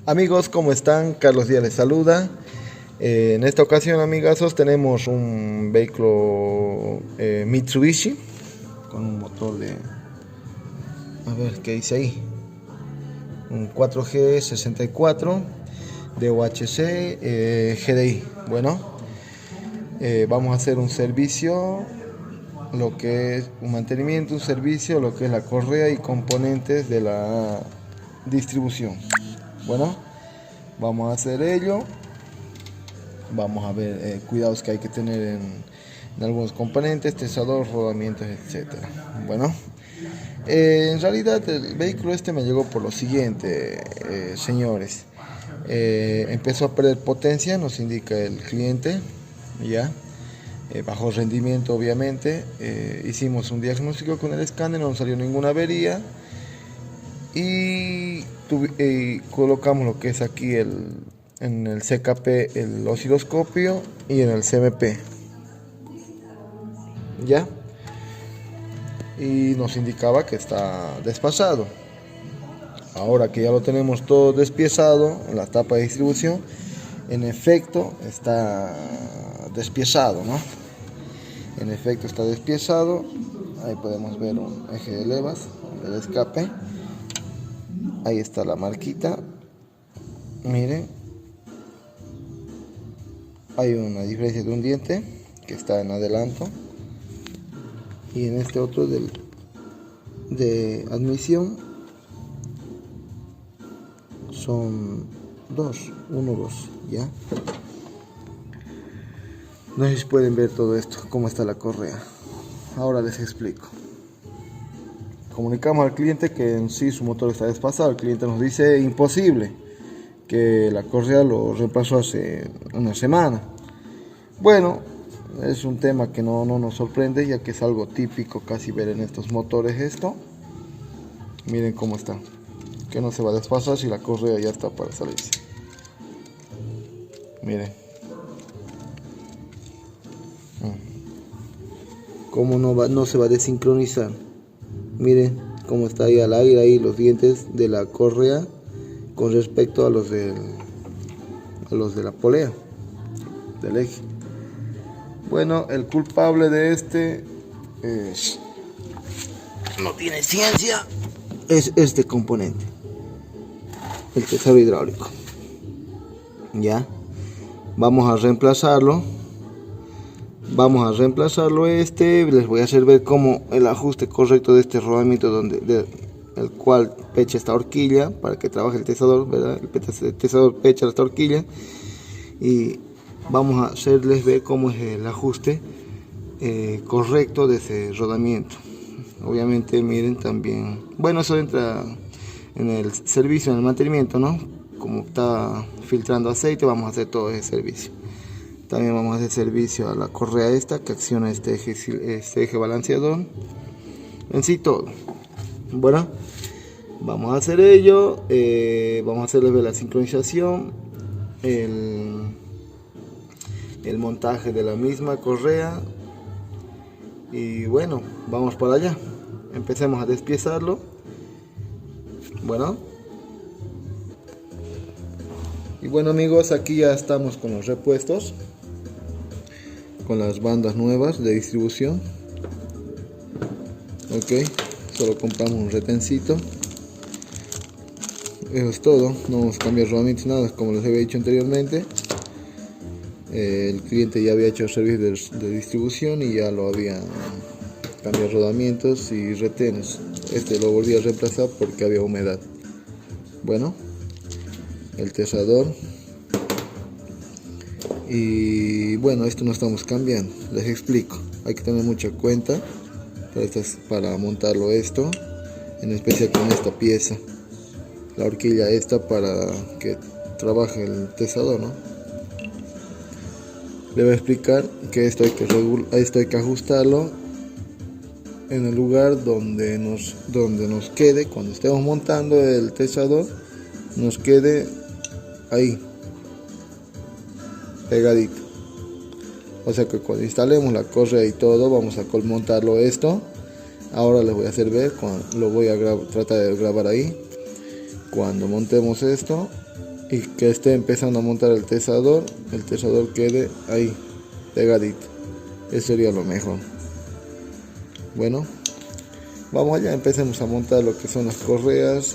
Amigos, ¿cómo están? Carlos Díaz les saluda. En esta ocasión, amigazos, tenemos un vehículo Mitsubishi con un motor de... A ver, ¿qué dice ahí? Un 4G64 de OHC GDI. Bueno, vamos a hacer un servicio, lo que es un mantenimiento, un servicio, lo que es la correa y componentes de la distribución. Bueno, vamos a hacer ello. Vamos a ver cuidados que hay que tener en algunos componentes, testador, rodamientos, etcétera. Bueno, en realidad el vehículo este me llegó por lo siguiente, señores. Empezó a perder potencia, nos indica el cliente, ya. Bajo rendimiento, obviamente. Hicimos un diagnóstico con el escáner, no salió ninguna avería. Y colocamos lo que es aquí en el CKP el osciloscopio y en el CMP, ya, y nos indicaba que está desfasado. Ahora que ya lo tenemos todo despiezado en la tapa de distribución, en efecto está despiezado, ¿no? En efecto está despiezado. Ahí podemos ver un eje de levas del escape. Ahí está la marquita, miren, hay una diferencia de un diente que está en adelanto, y en este otro de admisión son uno, dos, ya. No sé si pueden ver todo esto, cómo está la correa. Ahora les explico. Comunicamos al cliente que en sí su motor está desfasado. El cliente nos dice imposible, que la correa lo reemplazó hace una semana. Bueno, es un tema que no nos sorprende, ya que es algo típico casi ver en estos motores esto. Miren cómo está, que no se va a desfasar si la correa ya está para salirse. Miren cómo no se va a desincronizar. Miren cómo está ahí al aire, ahí los dientes de la correa con respecto a los de la polea del eje. Bueno, el culpable de este no tiene ciencia, es este componente, el testador hidráulico. Ya, vamos a reemplazarlo. Les voy a hacer ver cómo el ajuste correcto de este rodamiento el cual pecha esta horquilla para que trabaje el testador, ¿verdad? El testador pecha esta horquilla, y vamos a hacerles ver cómo es el ajuste correcto de ese rodamiento. Obviamente, miren también, bueno, eso entra en el servicio, en el mantenimiento, ¿no? Como está filtrando aceite, vamos a hacer todo ese servicio. También vamos a hacer servicio a la correa esta que acciona este eje balanceador, en sí todo. Bueno, vamos a hacer ello. Vamos a hacerles ver la sincronización, el montaje de la misma correa, y bueno, vamos para allá. Empecemos a despiezarlo. Bueno, y bueno, amigos, aquí ya estamos con los repuestos, con las bandas nuevas de distribución. Ok, solo compramos un retencito, eso es todo. No vamos a cambiar rodamientos, nada, como les había dicho anteriormente. El cliente ya había hecho el servicio de distribución y ya lo había cambiado rodamientos y retenes. Este lo volví a reemplazar porque había humedad. Bueno, el testador. Y bueno, esto no estamos cambiando, les explico. Hay que tener mucha cuenta para montarlo esto, en especial con esta pieza, la horquilla esta, para que trabaje el testador, ¿no? Le voy a explicar que esto hay que ajustarlo en el lugar donde nos quede, cuando estemos montando el testador, nos quede ahí pegadito. O sea que cuando instalemos la correa y todo, vamos a montarlo esto. Ahora les voy a hacer ver, lo voy a tratar de grabar ahí. Cuando montemos esto, y que esté empezando a montar el tesador quede ahí pegadito. Eso sería lo mejor. Bueno, vamos allá, empecemos a montar lo que son las correas,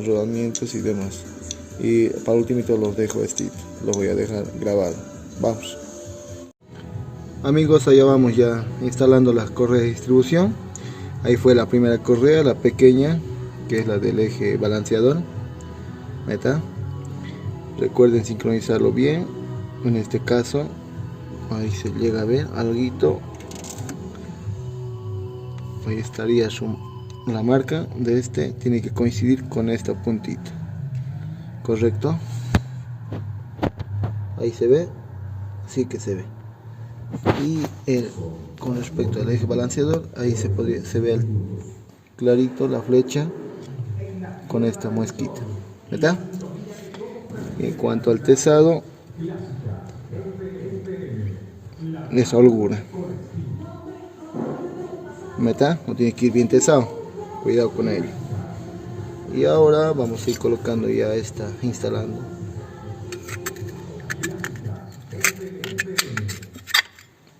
rodamientos y demás. Y para último los dejo los voy a dejar grabado. Vamos. Amigos, allá vamos ya instalando las correas de distribución. Ahí fue la primera correa, la pequeña, que es la del eje balanceador. Ahí está. Recuerden sincronizarlo bien. En este caso, ahí se llega a ver algo. Ahí estaría la marca de tiene que coincidir con esta puntita. ¿Correcto? Ahí se ve. Sí que se ve. Y con respecto al eje balanceador, ahí se ve clarito la flecha con esta muesquita, ¿verdad? En cuanto al tesado, es holgura, ¿verdad? No tiene que ir bien tesado, cuidado con ello. Y ahora vamos a ir colocando ya instalando.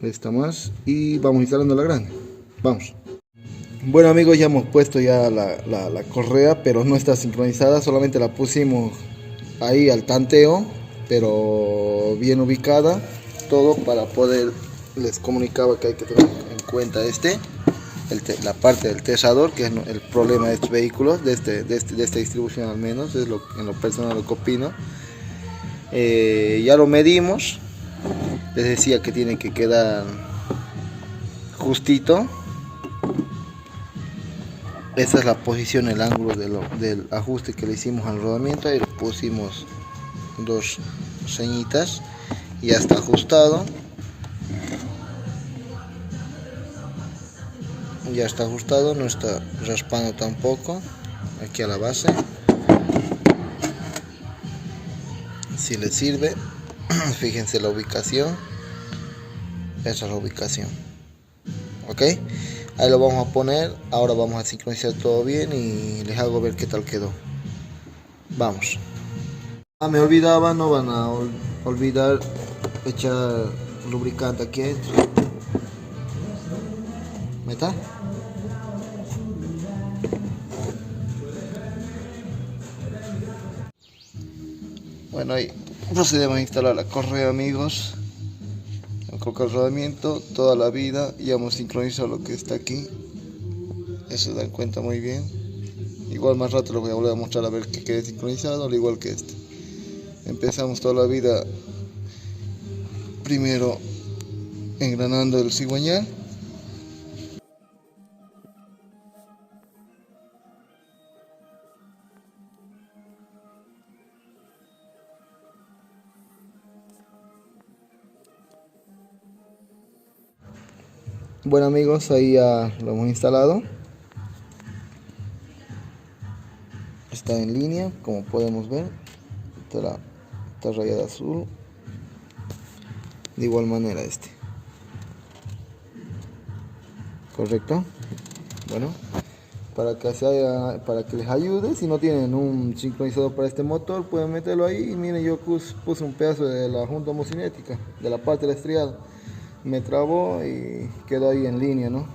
Esta más y vamos instalando la grande. Vamos. Bueno amigos, ya hemos puesto ya la correa, pero no está sincronizada, solamente la pusimos ahí al tanteo, pero bien ubicada, todo para poder, les comunicaba que hay que tener en cuenta la parte del tesador, que es el problema de estos vehículos, de esta distribución al menos, es en lo personal lo que opino. Ya lo medimos. Les decía que tiene que quedar justito. Esa es la posición, el ángulo del ajuste que le hicimos al rodamiento. Ahí le pusimos dos ceñitas y ya está ajustado. Ya está ajustado, no está raspando tampoco. Aquí a la base. Si le sirve. Fíjense la ubicación. Esa es la ubicación. Ok, ahí lo vamos a poner. Ahora vamos a sincronizar todo bien y les hago ver qué tal quedó. Vamos. Me olvidaba, no van a olvidar echar lubricante aquí adentro. ¿Meta? Bueno, ahí procedemos a instalar la correa, amigos. Colocar el rodamiento toda la vida. Ya hemos sincronizado lo que está aquí. Eso se dan cuenta muy bien. Igual más rato lo voy a volver a mostrar a ver que quede sincronizado, al igual que este. Empezamos toda la vida primero engranando el cigüeñal. Bueno amigos, ahí ya lo hemos instalado. Está en línea, como podemos ver. Está rayada azul. De igual manera ¿correcto? Bueno, para que les ayude, si no tienen un sincronizador para este motor, pueden meterlo ahí. Y miren, yo puse un pedazo de la junta homocinética, de la parte del estriado. Me trabó y quedó ahí en línea, ¿no?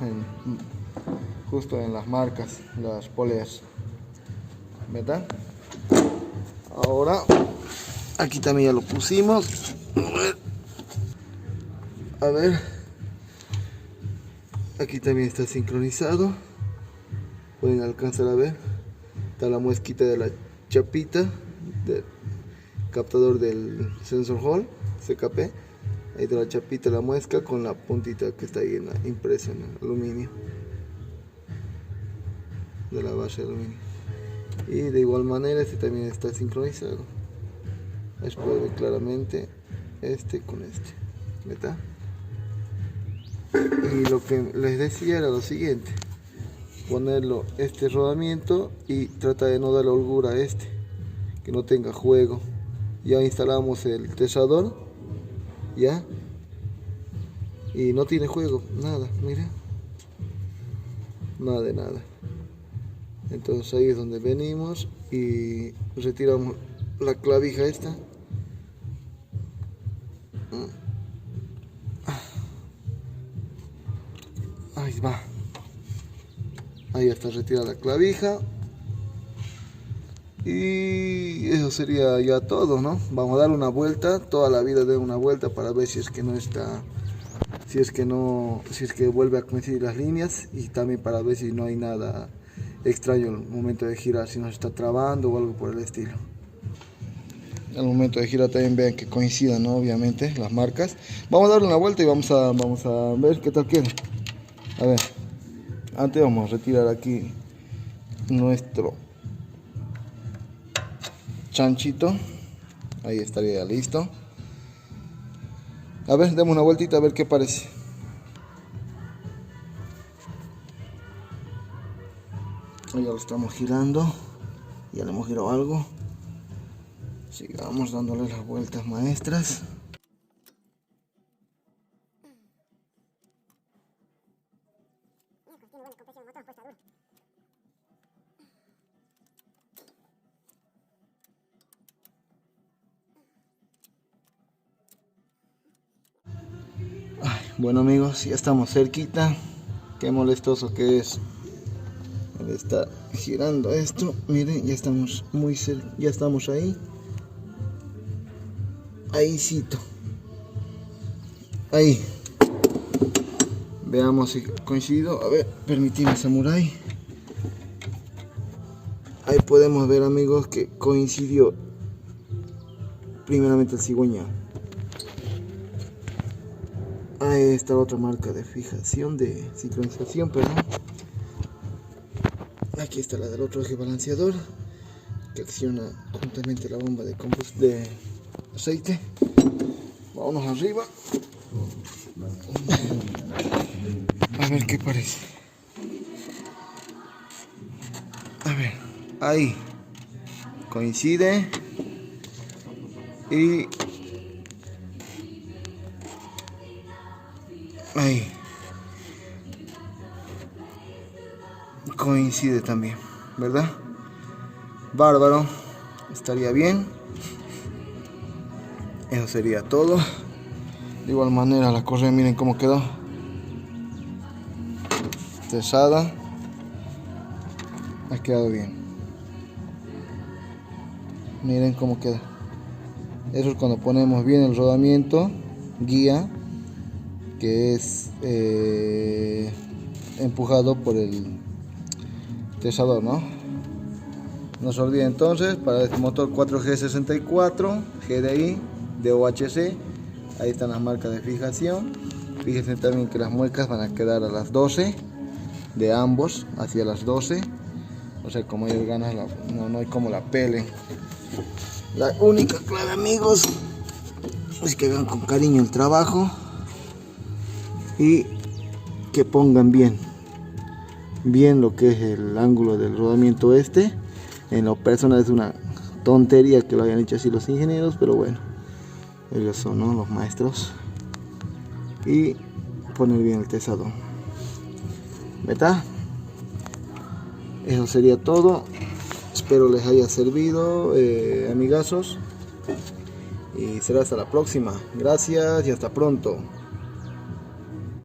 Justo en las marcas, las poleas, ¿verdad? Ahora, aquí también ya lo pusimos. A ver, aquí también está sincronizado. Pueden alcanzar a ver. Está la muesquita de la chapita del captador del sensor hall, CKP. Ahí está la chapita, la muesca con la puntita que está ahí impresa en el aluminio, de la base de aluminio. Y de igual manera también está sincronizado. Ahí se puede ver claramente con ¿verdad? Y lo que les decía era lo siguiente: ponerlo rodamiento y trata de no darle holgura a que no tenga juego. Ya instalamos el tesador, ya, y no tiene juego, nada, mira, nada de nada. Entonces ahí es donde venimos y retiramos la clavija esta. Ahí va. Ahí está retirada la clavija. Y eso sería ya todo, ¿no? Vamos a dar una vuelta, toda la vida de una vuelta para ver si es que no está, si es que vuelve a coincidir las líneas, y también para ver si no hay nada extraño al momento de girar, si nos está trabando o algo por el estilo. Al momento de girar también vean que coincidan, ¿no? Obviamente las marcas. Vamos a darle una vuelta y vamos a ver qué tal queda. A ver, antes vamos a retirar aquí nuestro chanchito. Ahí estaría listo. A ver, demos una vueltita a ver qué parece. Ahí ya lo estamos girando. Ya le hemos girado algo. Sigamos dándole las vueltas maestras. Bueno amigos, ya estamos cerquita. Qué molestoso que es el estar girando esto. Miren, ya estamos muy cerca, ya estamos ahí. Ahícito. Ahí. Veamos si coincido. A ver, permitime, Samurai. Ahí podemos ver amigos que coincidió primeramente el cigüeñal. Ahí está otra marca de fijación, de sincronización, perdón. Aquí está la del otro eje balanceador, que acciona juntamente la bomba de aceite. Vámonos arriba. A ver qué parece. A ver, ahí coincide. Y ahí coincide también, ¿verdad? Bárbaro, estaría bien. Eso sería todo. De igual manera la correa, miren cómo quedó. Tesada. Ha quedado bien. Miren cómo queda. Eso es cuando ponemos bien el rodamiento guía, que es empujado por el tesador, ¿no? No se olvide entonces, para este motor 4G64 GDI de OHC, ahí están las marcas de fijación. Fíjense también que las muecas van a quedar a las 12 de ambos, hacia las 12. O sea, como ellos ganan, no hay como la pelen. La única clave amigos es que hagan con cariño el trabajo y que pongan bien lo que es el ángulo del rodamiento este. En lo personal es una tontería que lo hayan hecho así los ingenieros, pero bueno, ellos son, ¿no?, los maestros. Y poner bien el tesador, ¿verdad? Eso sería todo. Espero les haya servido, amigazos, y será hasta la próxima. Gracias y hasta pronto.